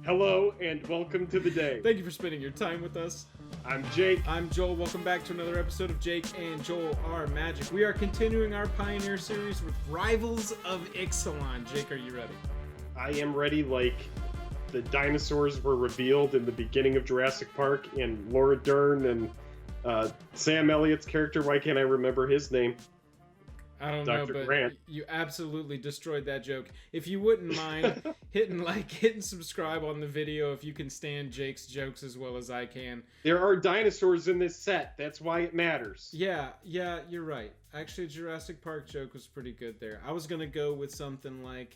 Hello and welcome to the day. Thank you for spending your time with us. I'm Jake. I'm Joel. Welcome back to another episode of Jake and Joel Are Magic. We are continuing our Pioneer series with Rivals of Ixalan. Jake, are you ready? I am ready like the dinosaurs were revealed in the beginning of Jurassic Park and Laura Dern and Sam Elliott's character. Why can't I remember his name? I don't Dr. know, but Grant. You absolutely destroyed that joke. If you wouldn't mind hitting subscribe on the video if you can stand Jake's jokes as well as I can. There are dinosaurs in this set. That's why it matters. Yeah, you're right. Actually, Jurassic Park joke was pretty good there. I was going to go with something like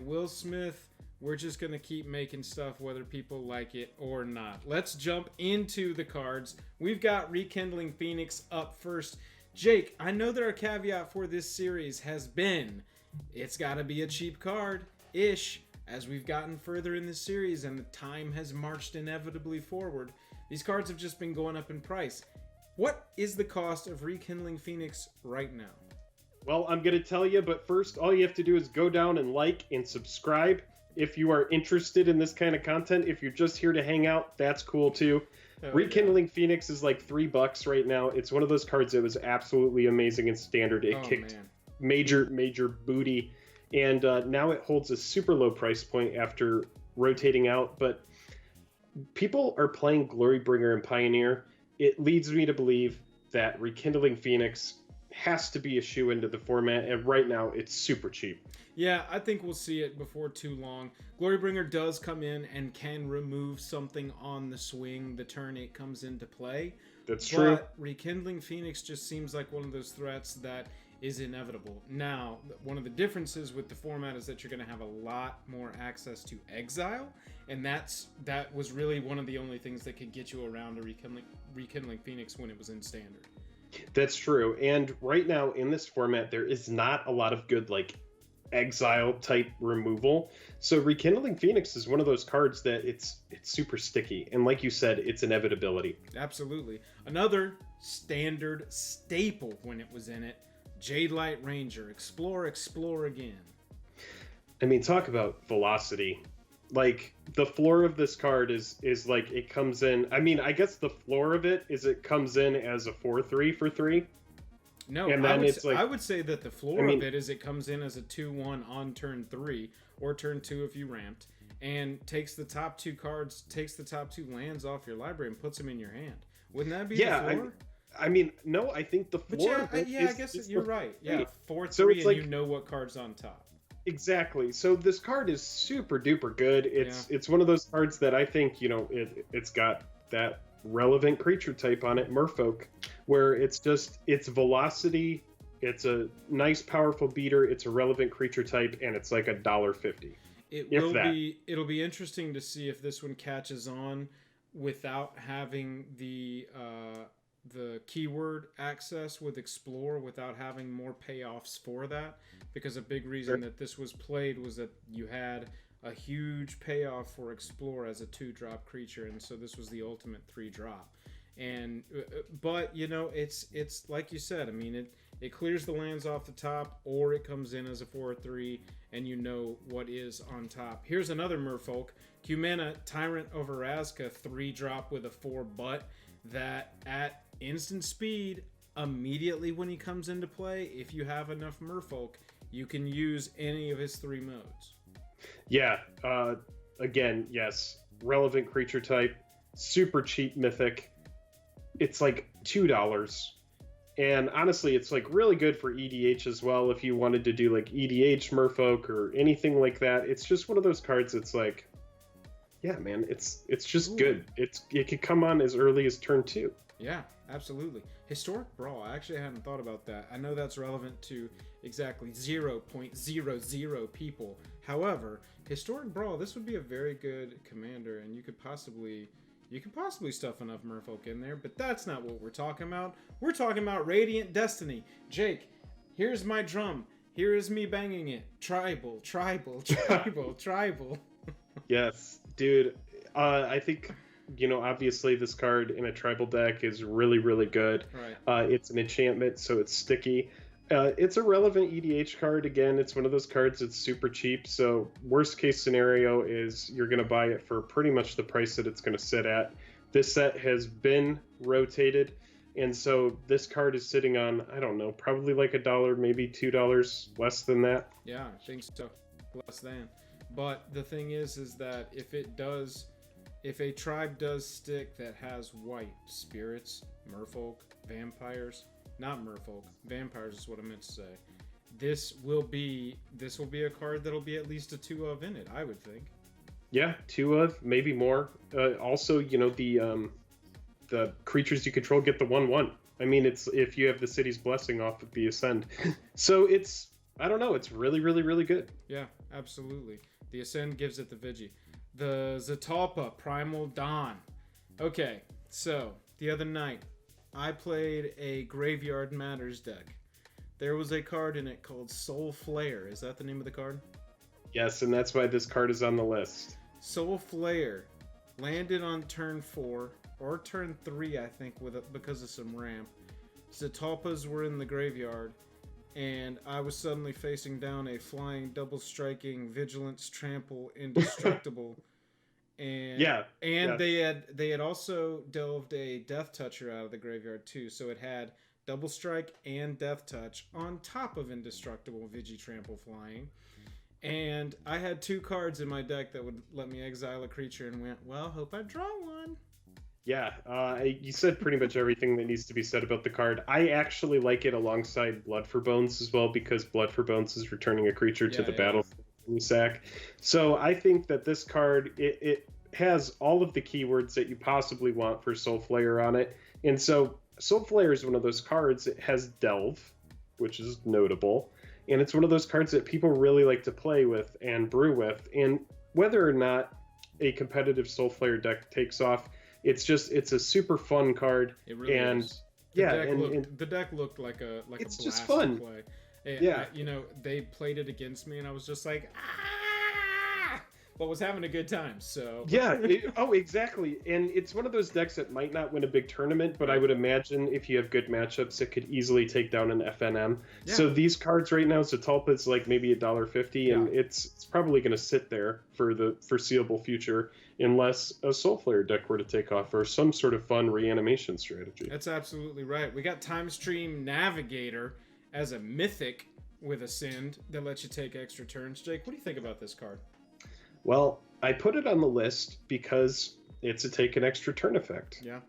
Will Smith, we're just going to keep making stuff whether people like it or not. Let's jump into the cards. We've got Rekindling Phoenix up first. Jake, I know that our caveat for this series has been, it's got to be a cheap card-ish. As we've gotten further in this series and the time has marched inevitably forward, these cards have just been going up in price. What is the cost of Rekindling Phoenix right now? Well, I'm going to tell you, but first, all you have to do is go down and like and subscribe if you are interested in this kind of content. If you're just here to hang out, that's cool too. Rekindling Phoenix is like $3 right now. It's one of those cards that was absolutely amazing in standard. It kicked major booty, and now it holds a super low price point after rotating out. But people are playing Glorybringer and Pioneer. It leads me to believe that Rekindling Phoenix has to be a shoe into the format, and right now it's super cheap. Yeah, I think we'll see it before too long. Glorybringer does come in and can remove something on the swing the turn it comes into play. That's true. But Rekindling Phoenix just seems like one of those threats that is inevitable. Now, one of the differences with the format is that you're going to have a lot more access to exile, and that was really one of the only things that could get you around a Rekindling Phoenix when it was in standard. That's true. And right now in this format, there is not a lot of good exile type removal. So Rekindling Phoenix is one of those cards that it's super sticky. And like you said, it's inevitability. Absolutely. Another standard staple when it was in it, Jadelight Ranger. Explore again. I mean, talk about velocity. Like, the floor of this card is like, it comes in... I mean, I guess the floor of it is it comes in as a 4/3 for 3. No, and then I would say that the floor of it is it comes in as a 2/1 on turn 3, or turn 2 if you ramped, and takes the top two lands off your library and puts them in your hand. Wouldn't that be the floor? I mean, no, I think the floor... I guess you're right. Yeah, 4/3 so it's and you know what card's on top. Exactly. So this card is super duper good. It's one of those cards that I think, it's got that relevant creature type on it, Merfolk, where it's velocity, it's a nice powerful beater, it's a relevant creature type, and it's like $1.50. It'll be interesting to see if this one catches on without having the keyword access with Explore, without having more payoffs for that, because a big reason that this was played was that you had a huge payoff for Explore as a 2-drop creature, and so this was the ultimate 3-drop. And but it's like you said, I mean, it clears the lands off the top, or it comes in as a 4/3 and you know what is on top. Here's another Merfolk, Cumana, Tyrant of Erazka, 3-drop with a 4 that at instant speed, immediately when he comes into play, if you have enough Merfolk, you can use any of his 3 modes. Yeah, again, yes, relevant creature type, super cheap mythic. It's like $2. And honestly, it's like really good for EDH as well if you wanted to do like EDH Merfolk or anything like that. It's just one of those cards that's like, yeah, man, it's just good. It could come on as early as turn 2. Yeah, absolutely. Historic Brawl, I actually hadn't thought about that. I know that's relevant to exactly 0.00 people. However, Historic Brawl, this would be a very good commander, and you could possibly stuff enough Merfolk in there, but that's not what we're talking about. We're talking about Radiant Destiny. Jake, here's my drum. Here is me banging it. Tribal. Yes, dude. I think, obviously this card in a tribal deck is really, really good. Right. It's an enchantment, so it's sticky. It's a relevant EDH card. Again, it's one of those cards that's super cheap. So worst case scenario is you're going to buy it for pretty much the price that it's going to sit at. This set has been rotated, and so this card is sitting on, I don't know, probably like $1, maybe $2 less than that. Yeah, I think so. Less than. But the thing is that if a tribe does stick that has white spirits, merfolk, vampires, not merfolk, vampires is what I meant to say. This will be a card that'll be at least a 2 of in it, I would think. Yeah, 2 of, maybe more. Also, the creatures you control get the 1/1. I mean, it's if you have the city's blessing off of the Ascend. So it's, I don't know, it's really, really, really good. Yeah, absolutely. The Ascend gives it the Vigi. The Zatalpa Primal Dawn. Okay, so the other night I played a Graveyard Matters deck. There was a card in it called Soul Flare. Is that the name of the card? Yes, and that's why this card is on the list. Soul Flare landed on turn 4 or turn 3, I think, because of some ramp. Zatalpas were in the graveyard, and I was suddenly facing down a flying, double striking, vigilance, trample, indestructible. And they had also delved a Death Toucher out of the graveyard too, so it had double strike and Death Touch on top of indestructible Vigi Trample flying. And I had 2 cards in my deck that would let me exile a creature, and went, well, hope I draw one. Yeah, you said pretty much everything that needs to be said about the card. I actually like it alongside Blood for Bones as well, because Blood for Bones is returning a creature to the battle from the sack. So I think that this card, it has all of the keywords that you possibly want for Soul Flare on it. And so Soul Flare is one of those cards. It has Delve, which is notable. And it's one of those cards that people really like to play with and brew with. And whether or not a competitive Soul Flare deck takes off, it's a super fun card. It really is. The deck looked like a it's blast just fun to play. Yeah, they played it against me, and I was just like, but was having a good time. So yeah, exactly. And it's one of those decks that might not win a big tournament, but I would imagine if you have good matchups, it could easily take down an FNM. Yeah. So these cards right now, Zatalpa is like maybe $1.50, and it's probably going to sit there for the foreseeable future, unless a Soul Flare deck were to take off, or some sort of fun reanimation strategy. That's absolutely right. We got Timestream Navigator as a mythic with Ascend that lets you take extra turns. Jake, what do you think about this card? Well, I put it on the list because it's a take an extra turn effect. Yeah.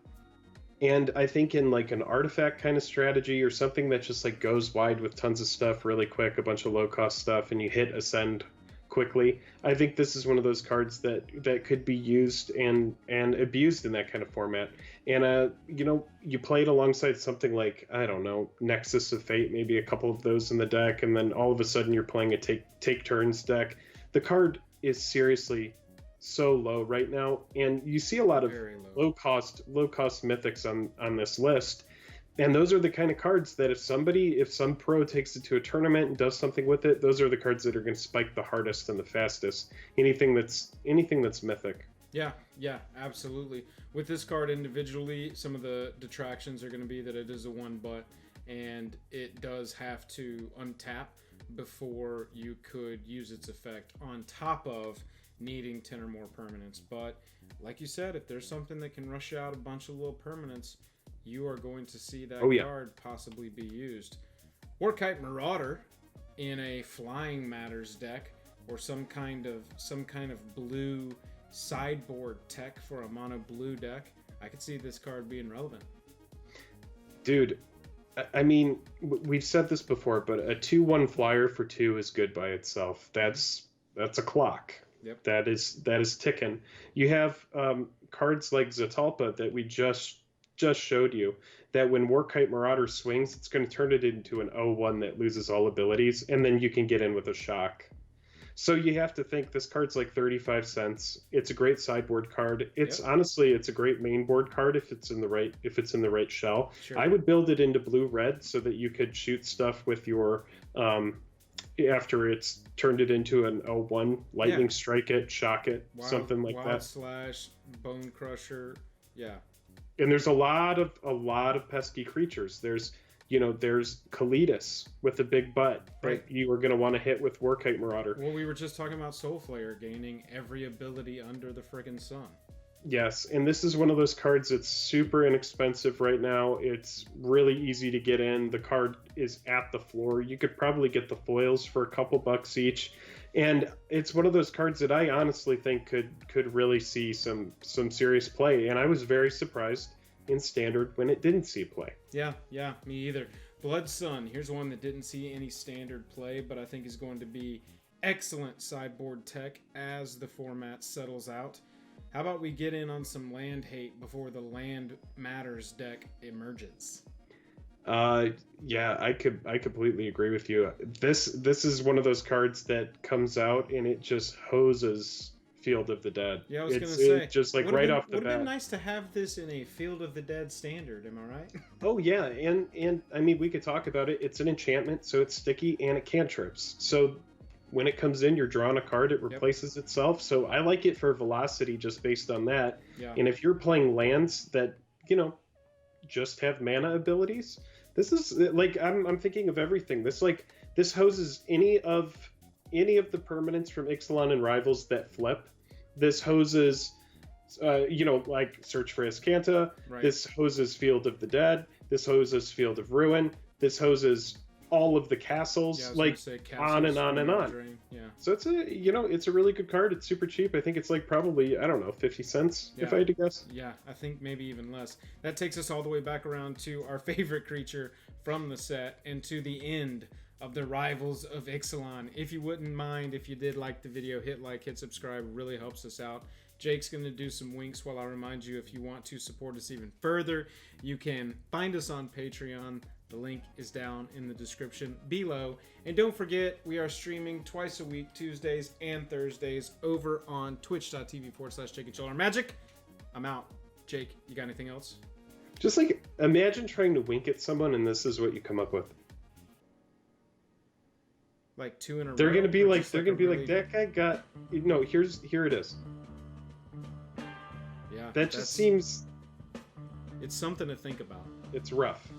And I think in like an artifact kind of strategy, or something that just like goes wide with tons of stuff really quick, a bunch of low cost stuff, and you hit Ascend quickly, I think this is one of those cards that could be used and abused in that kind of format. And you play it alongside something like, I don't know, Nexus of Fate, maybe a couple of those in the deck, and then all of a sudden you're playing a take turns deck. The card is seriously so low right now, and you see a lot of low cost mythics on this list, and those are the kind of cards that if some pro takes it to a tournament and does something with it, those are the cards that are going to spike the hardest and the fastest. Anything that's mythic. Yeah, absolutely. With this card individually, some of the detractions are going to be that it is a 1-but, and it does have to untap before you could use its effect, on top of needing 10 or more permanents. But like you said, if there's something that can rush out a bunch of little permanents, you are going to see that card possibly be used. Warkite Marauder in a Flying Matters deck, or some kind of blue sideboard tech for a mono blue deck, I could see this card being relevant. Dude, I mean, we've said this before, but a 2/1 flyer for 2 is good by itself. That's a clock. Yep. That is ticking. You have cards like Zatalpa that we just showed you, that when Warkite Marauder swings, it's going to turn it into an 0/1 that loses all abilities, and then you can get in with a shock. So you have to think this card's like 35 cents. It's a great sideboard card. It's honestly, it's a great main board card if it's in the right shell. Sure. I would build it into blue-red so that you could shoot stuff with your after it's turned it into an 0/1, lightning strike it, shock it, something like that. Wild Slash, Bone Crusher, yeah. And there's a lot of pesky creatures. There's You know, there's Kalidas with a big butt Right. that you were going to want to hit with Warkite Marauder. Well, we were just talking about Soulflayer gaining every ability under the friggin' sun. Yes, and this is one of those cards that's super inexpensive right now. It's really easy to get in. The card is at the floor. You could probably get the foils for a couple bucks each. And it's one of those cards that I honestly think could really see some serious play. And I was very surprised in Standard when it didn't see play. Yeah, me either. Blood Sun, here's one that didn't see any Standard play, but I think is going to be excellent sideboard tech as the format settles out. How about we get in on some land hate before the Land Matters deck emerges? Yeah, I completely agree with you. This is one of those cards that comes out and it just hoses Field of the Dead. Yeah, I was gonna say, just like right off the bat. Would have been nice to have this in a Field of the Dead Standard. Am I right? Oh yeah, and I mean we could talk about it. It's an enchantment, so it's sticky and it cantrips. So when it comes in, you're drawing a card, it replaces itself. So I like it for velocity just based on that. Yeah. And if you're playing lands that, you know, just have mana abilities, this is like I'm thinking of everything. This hoses any of the permanents from Ixalan and Rivals that flip. This hoses you know, like Search for Azcanta. Right. This hoses Field of the Dead. This hoses Field of Ruin. This hoses all of the castles, on and on and on. Yeah. So it's a really good card. It's super cheap. I think it's like probably, I don't know, 50 cents if I had to guess. Yeah, I think maybe even less. That takes us all the way back around to our favorite creature from the set and to the end of the Rivals of Ixalan. If you wouldn't mind, if you did like the video, hit like, hit subscribe. It really helps us out. Jake's going to do some winks while I remind you, if you want to support us even further, you can find us on Patreon. The link is down in the description below. And don't forget, we are streaming twice a week, Tuesdays and Thursdays, over on twitch.tv/JakeandChillerMagic. I'm out. Jake, you got anything else? Just like, imagine trying to wink at someone and this is what you come up with. Like two in a row? They're gonna be like, that guy got, no, here it is. Yeah. That just seems... It's something to think about. It's rough.